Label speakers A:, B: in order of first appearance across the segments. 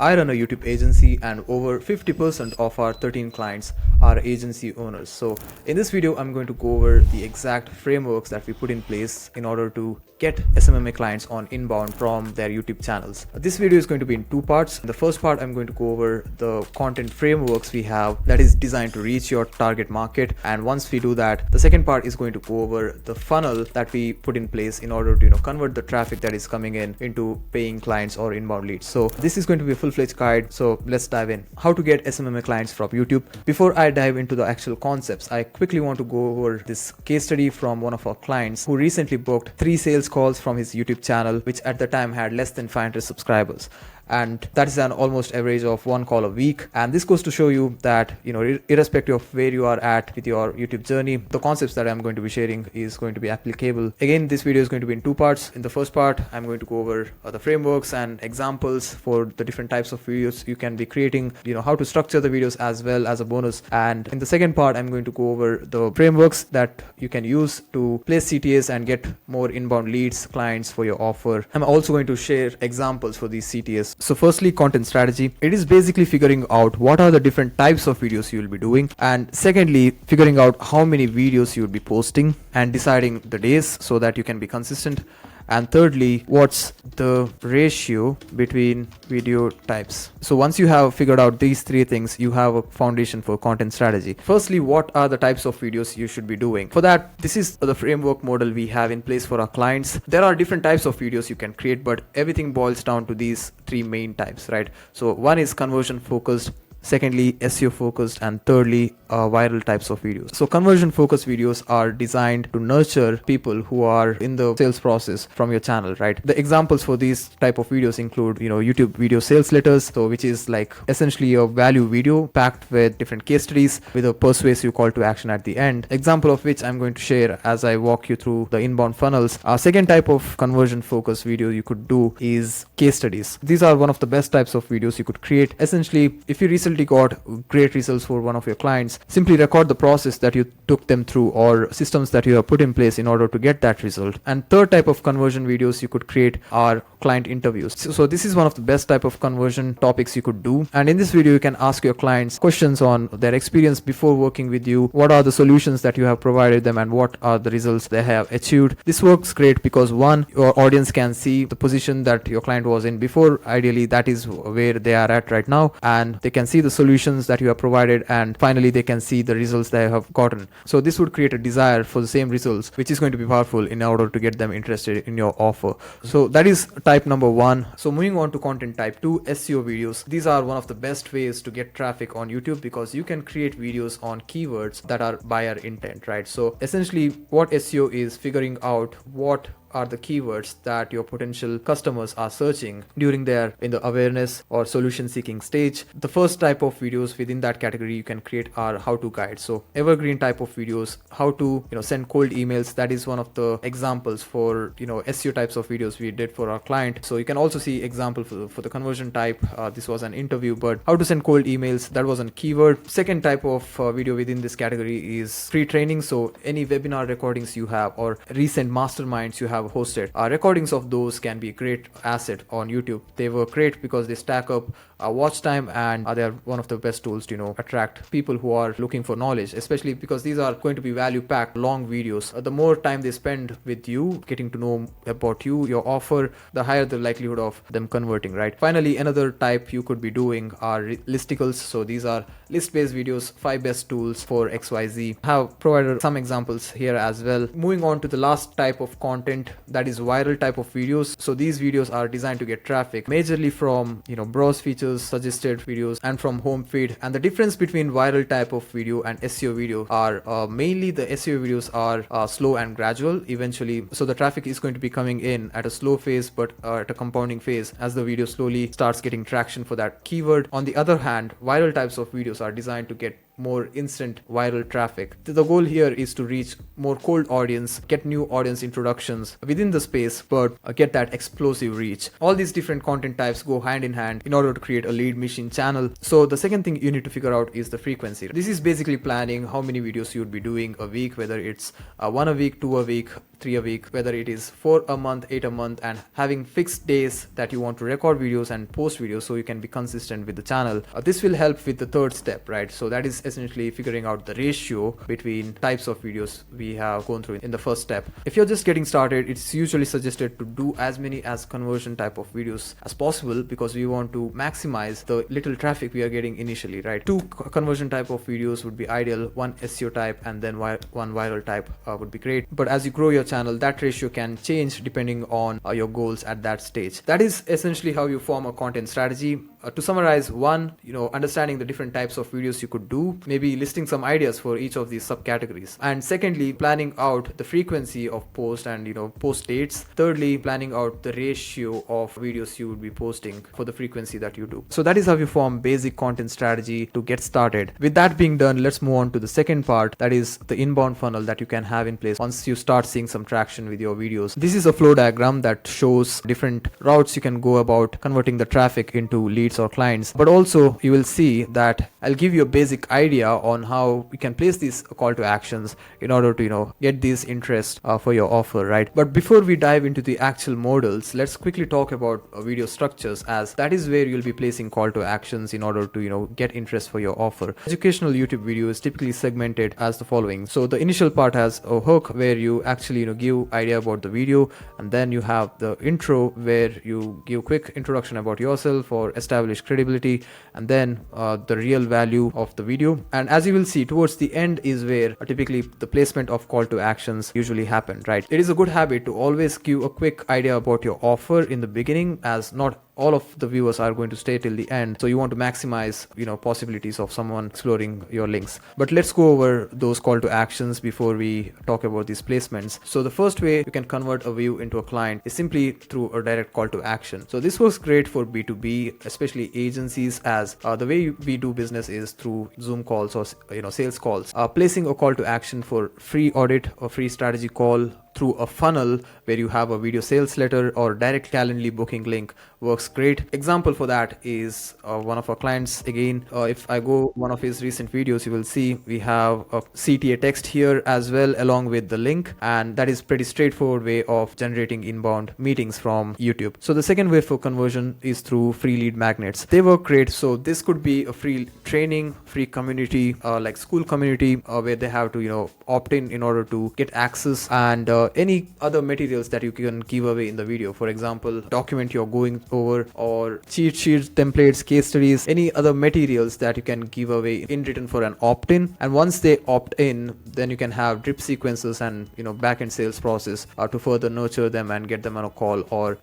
A: I run a YouTube agency and over 50% of our 13 clients are agency owners. So in this video, I'm going to go over the exact frameworks that we put in place in order to get SMMA clients on inbound from their YouTube channels. This video is going to be in two parts. In the first part, I'm going to go over the content frameworks we have that is designed to reach your target market. And once we do that, the second part is going to go over the funnel that we put in place in order to convert the traffic that is coming in into paying clients or inbound leads. So this is going to be a full-fledged guide. So let's dive in. How to get SMMA clients from YouTube. Before I dive into the actual concepts, I quickly want to go over this case study from one of our clients who recently booked 3 sales calls from his YouTube channel, which at the time had less than 500 subscribers. And that is an almost average of 1 call a week. And this goes to show you that, irrespective of where you are at with your YouTube journey, the concepts that I'm going to be sharing is going to be applicable. Again, this video is going to be in 2 parts. In the first part, I'm going to go over the frameworks and examples for the different types of videos you can be creating, how to structure the videos as well as a bonus. And in the second part, I'm going to go over the frameworks that you can use to place CTAs and get more inbound leads, clients for your offer. I'm also going to share examples for these CTAs. So firstly, content strategy. It is basically figuring out what are the different types of videos you will be doing. And secondly, figuring out how many videos you will be posting and deciding the days so that you can be consistent. And thirdly, what's the ratio between video types? So once you have figured out these 3 things, you have a foundation for content strategy. Firstly, what are the types of videos you should be doing? For that, this is the framework model we have in place for our clients. There are different types of videos you can create, but everything boils down to these 3 main types, right? So one is conversion focused. Secondly, SEO focused, and thirdly, viral types of videos. So conversion focused videos are designed to nurture people who are in the sales process from your channel, right? The examples for these type of videos include, YouTube video sales letters, so which is like essentially a value video packed with different case studies with a persuasive call to action at the end. Example of which I'm going to share as I walk you through the inbound funnels. Our second type of conversion focused video you could do is case studies. These are one of the best types of videos you could create. Essentially, if you recently got great results for one of your clients, simply record the process that you took them through or systems that you have put in place in order to get that result. And third type of conversion videos you could create are client interviews. So this is one of the best type of conversion topics you could do. And in this video, you can ask your clients questions on their experience before working with you. What are the solutions that you have provided them and what are the results they have achieved? This works great because one, your audience can see the position that your client was in before. Ideally, that is where they are at right now. And they can see the solutions that you have provided, and finally they can see the results they have gotten. So this would create a desire for the same results, which is going to be powerful in order to get them interested in your offer. So that is type number 1. So moving on to content type 2, SEO videos. These are one of the best ways to get traffic on YouTube because you can create videos on keywords that are buyer intent, right? So essentially what SEO is figuring out what are the keywords that your potential customers are searching during their in the awareness or solution seeking stage. The first type of videos within that category you can create are how-to guides. So evergreen type of videos, how to send cold emails. That is one of the examples for SEO types of videos we did for our client. So you can also see example for the conversion type. This was an interview, but how to send cold emails, that was a keyword. Second type of video within this category is pre-training. So any webinar recordings you have or recent masterminds you have hosted, recordings of those can be a great asset on YouTube. They were great because they stack up watch time and they're one of the best tools to attract people who are looking for knowledge, especially because these are going to be value packed long videos. The more time they spend with you getting to know about you, your offer, the higher the likelihood of them converting, right? Finally, another type you could be doing are listicles. So these are list based videos, 5 best tools for XYZ. I have provided some examples here as well. Moving on to the last type of content, that is viral type of videos. So these videos are designed to get traffic majorly from browse features, suggested videos, and from home feed. And the difference between viral type of video and SEO video are mainly the SEO videos are slow and gradual eventually. So the traffic is going to be coming in at a slow phase but at a compounding phase as the video slowly starts getting traction for that keyword. On the other hand, viral types of videos are designed to get more instant viral traffic. The goal here is to reach more cold audience, get new audience introductions within the space, but get that explosive reach. All these different content types go hand in hand in order to create a lead machine channel. So the second thing you need to figure out is the frequency. This is basically planning how many videos you would be doing a week, whether it's 1 a week, 2 a week, 3 a week, whether it is 4 a month, 8 a month, and having fixed days that you want to record videos and post videos so you can be consistent with the channel. This will help with the third step, right? So that is essentially figuring out the ratio between types of videos we have gone through in the first step. If you're just getting started, it's usually suggested to do as many as conversion type of videos as possible, because we want to maximize the little traffic we are getting initially, right? 2 conversion type of videos would be ideal, 1 SEO type and then 1 viral type would be great. But as you grow your channel, that ratio can change depending on your goals at that stage. That is essentially how you form a content strategy. To summarize, 1, understanding the different types of videos you could do, maybe listing some ideas for each of these subcategories. And secondly, planning out the frequency of post and post dates. Thirdly, planning out the ratio of videos you would be posting for the frequency that you do. So that is how you form basic content strategy to get started. With that being done, let's move on to the second part, that is the inbound funnel that you can have in place once you start seeing some traction with your videos. This is a flow diagram that shows different routes you can go about converting the traffic into leads or clients, but also you will see that I'll give you a basic idea on how we can place these call to actions in order to get these interest for your offer, right? But before we dive into the actual models, let's quickly talk about video structures, as that is where you'll be placing call to actions in order to get interest for your offer. Educational YouTube video is typically segmented as the following. So the initial part has a hook where you actually give idea about the video, and then you have the intro where you give quick introduction about yourself or establish credibility, and then the real value of the video. And as you will see, towards the end is where typically the placement of call to actions usually happen, right? It is a good habit to always give a quick idea about your offer in the beginning, as not all of the viewers are going to stay till the end, so you want to maximize possibilities of someone exploring your links. But let's go over those call to actions before we talk about these placements. So the first way you can convert a view into a client is simply through a direct call to action. So this works great for B2B, especially agencies, as the way we do business is through Zoom calls or sales calls. Placing a call to action for free audit or free strategy call through a funnel where you have a video sales letter or direct Calendly booking link works great. Example for that is one of our clients. Again, if I go one of his recent videos, you will see we have a CTA text here as well along with the link, and that is pretty straightforward way of generating inbound meetings from YouTube. So the second way for conversion is through free lead magnets. They work great. So this could be a free training, free community, like school community, where they have to opt in order to get access, and any other materials that you can give away in the video. For example, document you're going over, or cheat sheets, templates, case studies, any other materials that you can give away in return for an opt-in. And once they opt in, then you can have drip sequences and back-end sales process to further nurture them and get them on a call, or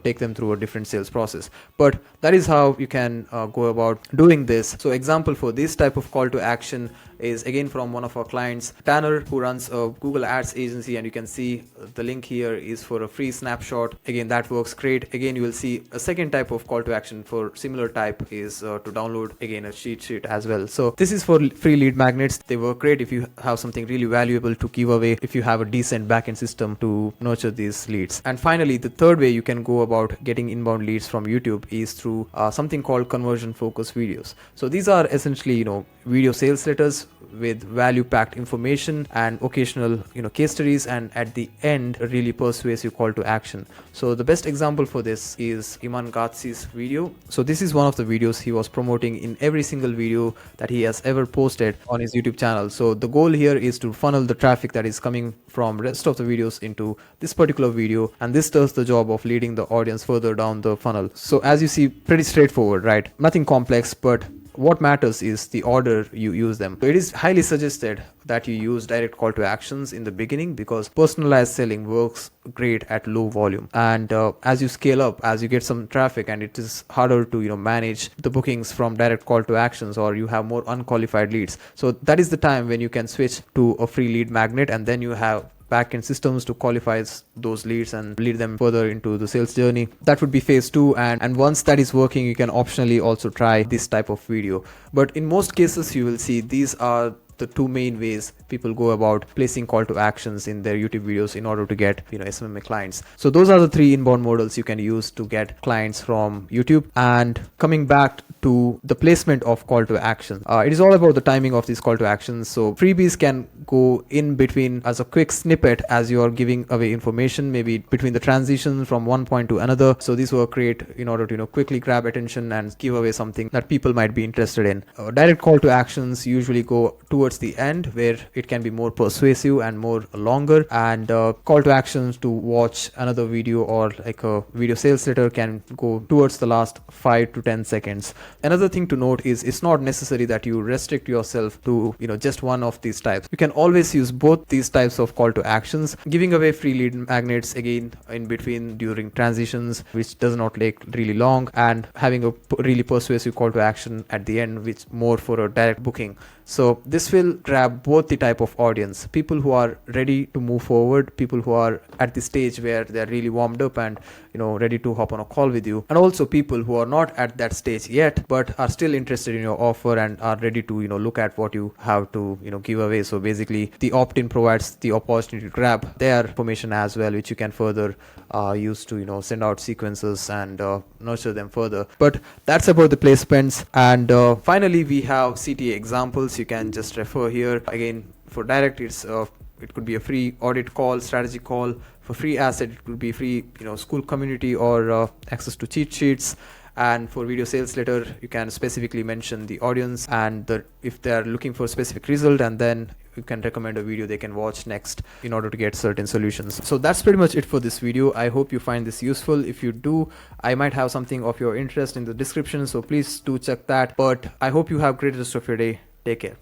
A: take them through a different sales process. But that is how you can go about doing this. So example for this type of call to action is again from one of our clients, Tanner, who runs a Google Ads agency, and you can see the link here is for a free snapshot. Again, that works great. Again, you will see a second type of call to action for similar type is to download again a cheat sheet as well. So this is for free lead magnets. They work great if you have something really valuable to give away, if you have a decent backend system to nurture these leads. And finally, the third way you can go about getting inbound leads from YouTube is through something called conversion focused videos. So these are essentially video sales letters with value packed information and occasional case studies, and at the end a really persuasive call to action. So the best example for this is Iman Gatsi's video. So this is one of the videos he was promoting in every single video that he has ever posted on his YouTube channel. So the goal here is to funnel the traffic that is coming from rest of the videos into this particular video, and this does the job of leading the audience further down the funnel. So as you see, pretty straightforward, right? Nothing complex, but what matters is the order you use them. So it is highly suggested that you use direct call to actions in the beginning, because personalized selling works great at low volume. And as you scale up, as you get some traffic, and it is harder to manage the bookings from direct call to actions, or you have more unqualified leads. So that is the time when you can switch to a free lead magnet, and then you have backend systems to qualify those leads and lead them further into the sales journey. That would be phase 2, and once that is working, you can optionally also try this type of video. But in most cases, you will see these are the two main ways people go about placing call to actions in their YouTube videos in order to get SMMA clients. So those are the 3 inbound models you can use to get clients from YouTube. And coming back to the placement of call to action. It is all about the timing of these call to actions. So freebies can go in between as a quick snippet as you are giving away information, maybe between the transitions from one point to another. So these were created in order to quickly grab attention and give away something that people might be interested in. Direct call to actions usually go towards the end, where it can be more persuasive and more longer, and call to actions to watch another video or like a video sales letter can go towards the last 5 to 10 seconds. Another thing to note is it's not necessary that you restrict yourself to just one of these types. You can always use both these types of call to actions. Giving away free lead magnets again in between during transitions, which does not take really long, and having a really persuasive call to action at the end, which more for a direct booking. So this will grab both the type of audience: people who are ready to move forward, people who are at the stage where they're really warmed up and ready to hop on a call with you, and also people who are not at that stage yet but are still interested in your offer and are ready to look at what you have to give away. So basically the opt-in provides the opportunity to grab their information as well, which you can further use to send out sequences and nurture them further. But that's about the placements. And finally we have CTA examples. You can just refer here. Again, for direct, it could be a free audit call, strategy call. For free asset, it could be free school community or access to cheat sheets. And for video sales letter, you can specifically mention the audience and if they are looking for a specific result, and then you can recommend a video they can watch next in order to get certain solutions. So that's pretty much it for this video. I hope you find this useful. If you do, I might have something of your interest in the description, so please do check that. But I hope you have a great rest of your day. Take care.